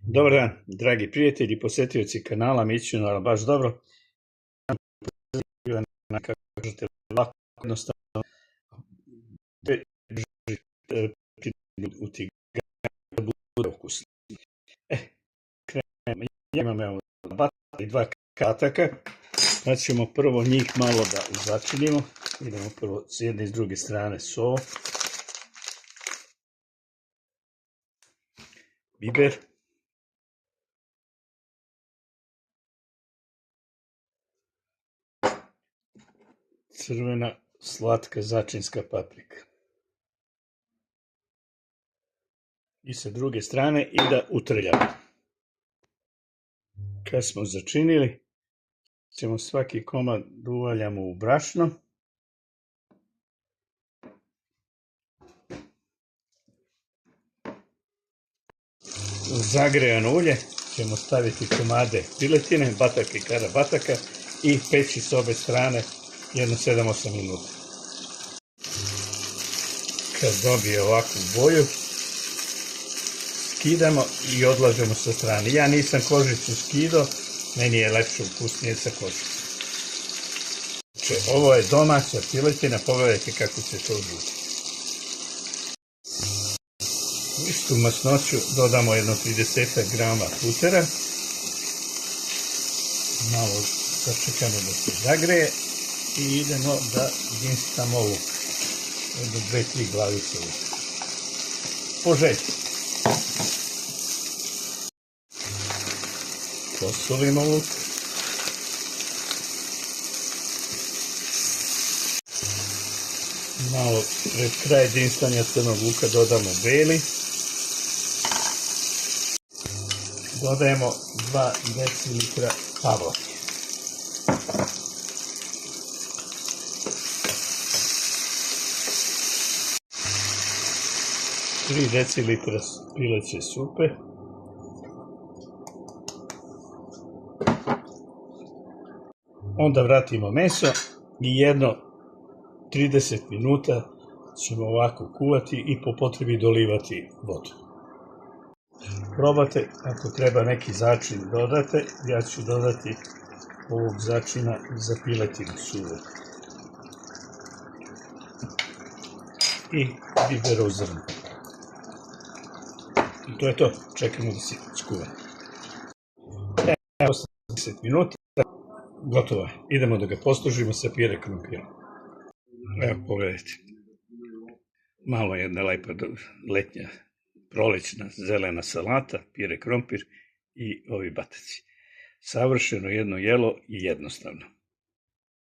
Dobar dan, dragi prijatelji i posjetioci kanala Mićunar, baš dobro. Kako kažete, lako, jednostavno, u tih da bude ukusno. Krenemo. Ja imam evo i dva kataka, pa ćemo prvo njih malo da začinimo. Idemo prvo s jedne i s druge strane so, biber, crvena slatka začinska paprika. I sa druge strane i da utrljamo. Kad smo začinili, ćemo svaki komad da uvaljamo u brašno. U zagrejano ulje ćemo staviti komade piletine, bataka i karabataka i peći s obe strane jedno 7-8 minuta. Kad dobije ovakvu boju, skidamo i odlažemo sa strane. Ja nisam kožicu skidao, meni je lepše ukusnije sa kožicom. Ovo je domaća piletina, pogledajte kako će to žuti. U istu masnoću dodamo jedno 30 grama putera. Malo sačekamo da se zagreje i idemo da dinstamo luk. Jedno 2-3 glavice luka. Po želji. Posolimo luk. Malo pred kraj dinstanja crnog luka dodamo beli. Dodajemo 2 decilitra pavlake. Tri decilitra pileće supe. Onda vratimo meso i jedno 30 minuta ćemo ovako kuvati i po potrebi dolivati vodu. Probate, ako treba neki začin dodate, ja ću dodati ovog začina za piletinu suvu. I biberov zrno. I to je to, čekamo da se skuva. Evo 10 minuta, gotovo je. Idemo da ga poslužimo sa pire krompirom. Evo pogledajte. Malo jedna lepa letnja prolećna zelena salata, pire krompir i ovi bataci. Savršeno jedno jelo i jednostavno.